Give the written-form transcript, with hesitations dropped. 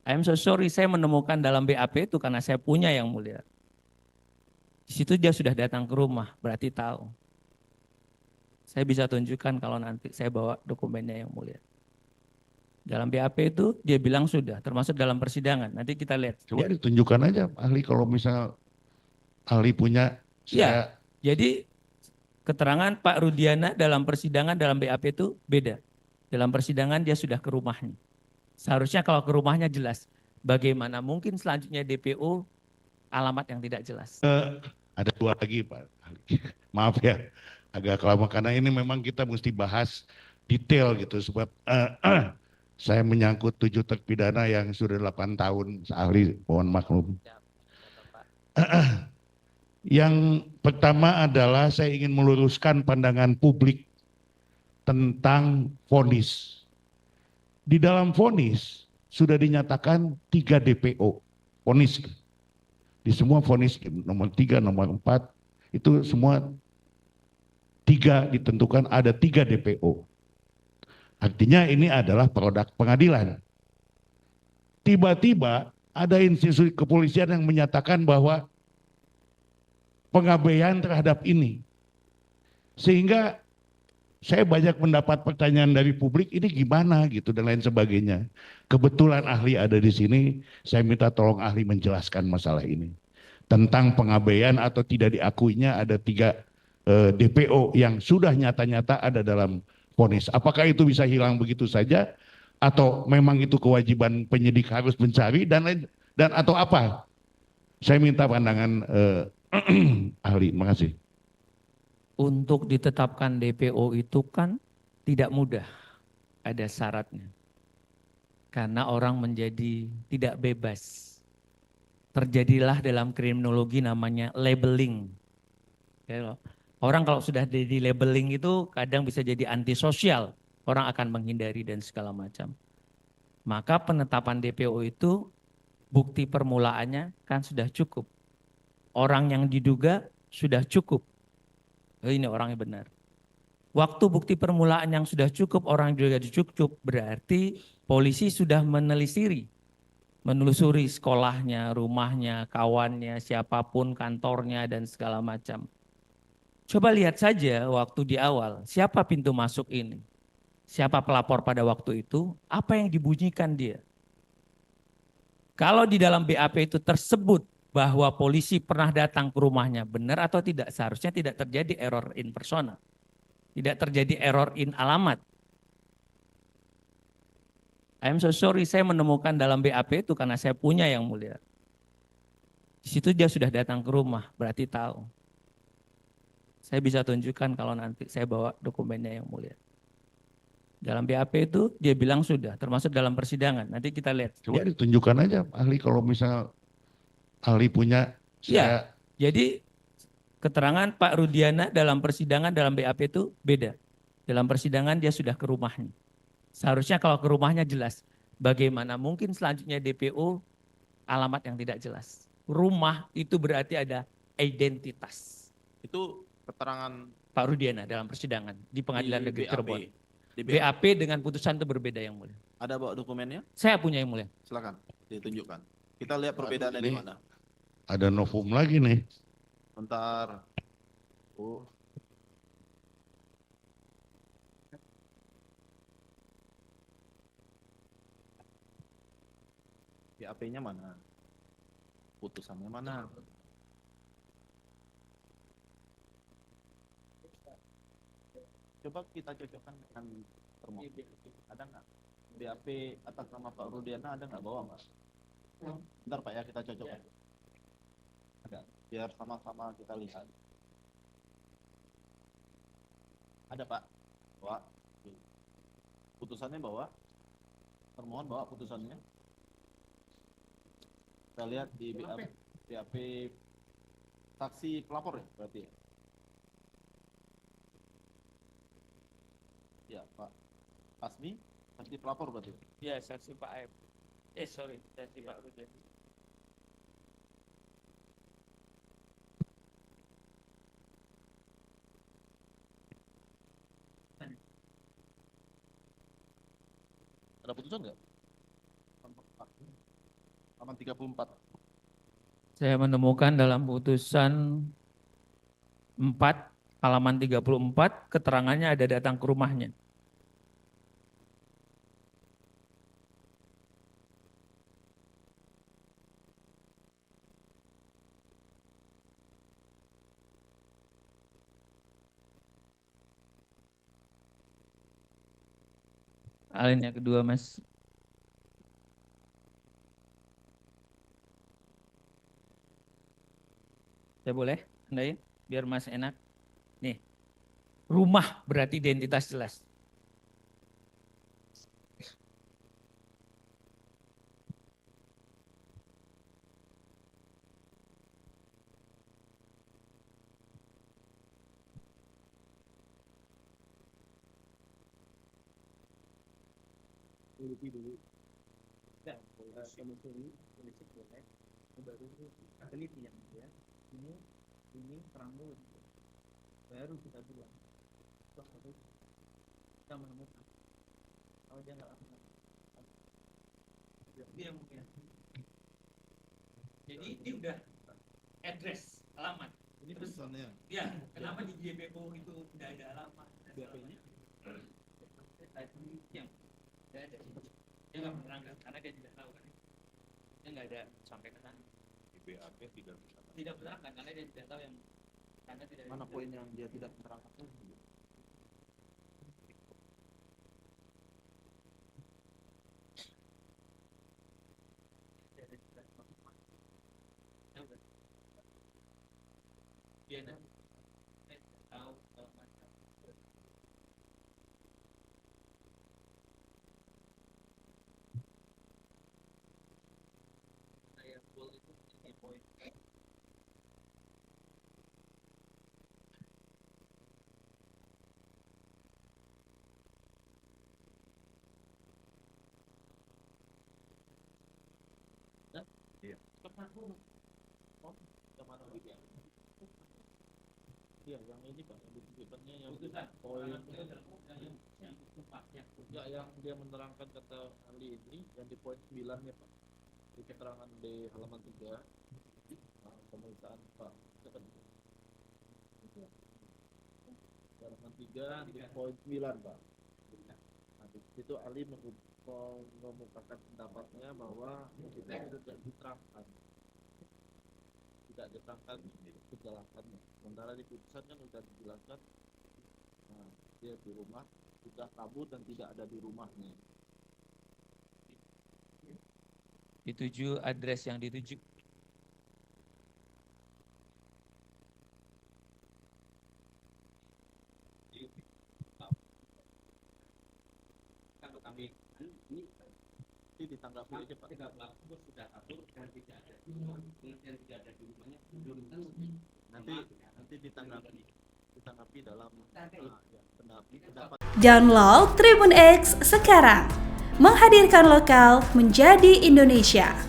I'm so sorry, saya menemukan dalam BAP itu karena saya punya yang mulia. Di situ dia sudah datang ke rumah, berarti tahu. Saya bisa tunjukkan kalau nanti saya bawa dokumennya yang mulia. Dalam BAP itu dia bilang sudah, termasuk dalam persidangan. Nanti kita lihat. Coba ditunjukkan aja ahli, kalau misal ahli punya. Iya, Saya jadi keterangan Pak Rudiana dalam persidangan dalam BAP itu beda. Dalam persidangan dia sudah ke rumahnya. Seharusnya kalau ke rumahnya jelas. Bagaimana mungkin selanjutnya DPO alamat yang tidak jelas. ada dua lagi Pak ahli. Maaf ya, agak kelamaan karena ini memang kita mesti bahas detail gitu, sebab saya menyangkut 7 terpidana yang sudah 8 tahun, ahli mohon maklum. Yang pertama adalah saya ingin meluruskan pandangan publik tentang vonis. Di dalam vonis sudah dinyatakan 3 DPO, vonis. Di semua vonis nomor 3, nomor 4, itu semua 3 ditentukan ada 3 DPO. Artinya ini adalah produk pengadilan. Tiba-tiba ada institusi kepolisian yang menyatakan bahwa pengabaian terhadap ini. Sehingga saya banyak mendapat pertanyaan dari publik, ini gimana gitu dan lain sebagainya. Kebetulan ahli ada di sini, saya minta tolong ahli menjelaskan masalah ini. Tentang pengabaian atau tidak diakuinya ada 3 DPO yang sudah nyata-nyata ada dalam vonis. Apakah itu bisa hilang begitu saja atau memang itu kewajiban penyidik harus mencari dan lain, dan atau apa? Saya minta pandangan ahli. Terima kasih. Untuk ditetapkan DPO itu kan tidak mudah, ada syaratnya. Karena orang menjadi tidak bebas. Terjadilah dalam kriminologi namanya labeling. Orang kalau sudah di labeling itu kadang bisa jadi antisosial. Orang akan menghindari dan segala macam. Maka penetapan DPO itu bukti permulaannya kan sudah cukup. Orang yang diduga sudah cukup. Ini orangnya benar. Waktu bukti permulaan yang sudah cukup, orang juga cukup, berarti polisi sudah menelusuri sekolahnya, rumahnya, kawannya, siapapun, kantornya, dan segala macam. Coba lihat saja waktu di awal, siapa pintu masuk ini? Siapa pelapor pada waktu itu? Apa yang dibunyikan dia? Kalau di dalam BAP itu tersebut bahwa polisi pernah datang ke rumahnya, benar atau tidak? Seharusnya tidak terjadi error in persona. Tidak terjadi error in alamat. I'm so sorry, saya menemukan dalam BAP itu karena saya punya yang mulia. Di situ dia sudah datang ke rumah, berarti tahu. Saya bisa tunjukkan kalau nanti saya bawa dokumennya yang mulia. Dalam BAP itu dia bilang sudah, termasuk dalam persidangan. Nanti kita lihat. Coba ditunjukkan aja ahli, kalau misal ahli punya. Iya, Saya jadi keterangan Pak Rudiana dalam persidangan dalam BAP itu beda. Dalam persidangan dia sudah ke rumahnya. Seharusnya kalau ke rumahnya jelas. Bagaimana mungkin selanjutnya DPO alamat yang tidak jelas. Rumah itu berarti ada identitas. Itu keterangan Pak Rudiana dalam persidangan di Pengadilan di Negeri BAP. Cirebon. Di BAP dengan putusan itu berbeda yang mulia. Ada bawa dokumennya? Saya punya yang mulia. Silakan ditunjukkan. Kita lihat perbedaannya di mana. ada novum lagi nih. Bentar. Oh. BAP-nya mana? Putusannya mana? Coba kita cocokkan dengan termohon. Ada nggak? BAP atas nama Pak Rudiana ada nggak, bawa nggak? Bentar Pak ya, kita cocokkan. Ada. Biar sama-sama kita lihat. Ada Pak. Bawa. Putusannya bawa. Termohon bawa putusannya. Kita lihat di BAP saksi pelapor ya berarti. Ya Pak Asmi, saksi pelapor berarti. Ya, saksi Pak Aib. Saksi Pak Rudiana. Ada putusan nggak? halaman 34. Saya menemukan dalam putusan 4 halaman 34 keterangannya ada datang ke rumahnya. Alinea kedua, Mas. Saya boleh tandain biar Mas enak. Nih, rumah berarti identitas jelas. Ini pramu baru kita bilang kita menemukan kalau dia nggak lakukan dia mungkin jadi ini udah address alamat Ini pesannya. ya kenapa di JPO itu udah ada alamat BAP-nya? yang tidak ada dia nggak menerangkan karena dia tidak tahu kan dia nggak ada sampai ke sana Di BAP tidak menerangkan karena dia tidak tahu yang karena tidak mana ada. poin yang dia tidak menerangkan? Dia tahu kalau macam saya full itu di poin Yang mana lagi? Iya, yang ini Pak, yang ditunjukkannya yang putusan poin yang yang dia menerangkan kata ahli ini yang di poin 9-nya Pak. Di keterangan di halaman 3 pemeriksaan Pak. Halaman 3 di poin 9 Pak. Nah, di situ ahli mengemukakan pendapatnya bahwa kita itu tidak diterangkan kejelasannya. Sementara di putusan kan sudah dijelaskan, nah, dia di rumah sudah kabur dan tidak ada di rumahnya. dituju address yang dituju. Kalau kami ini ditanggapi aja Pak. tiga pelaku sudah kabur dan tidak ada di rumahnya belum Nanti ditanggapi dalam pendapat. Download Tribun X sekarang, menghadirkan lokal menjadi Indonesia.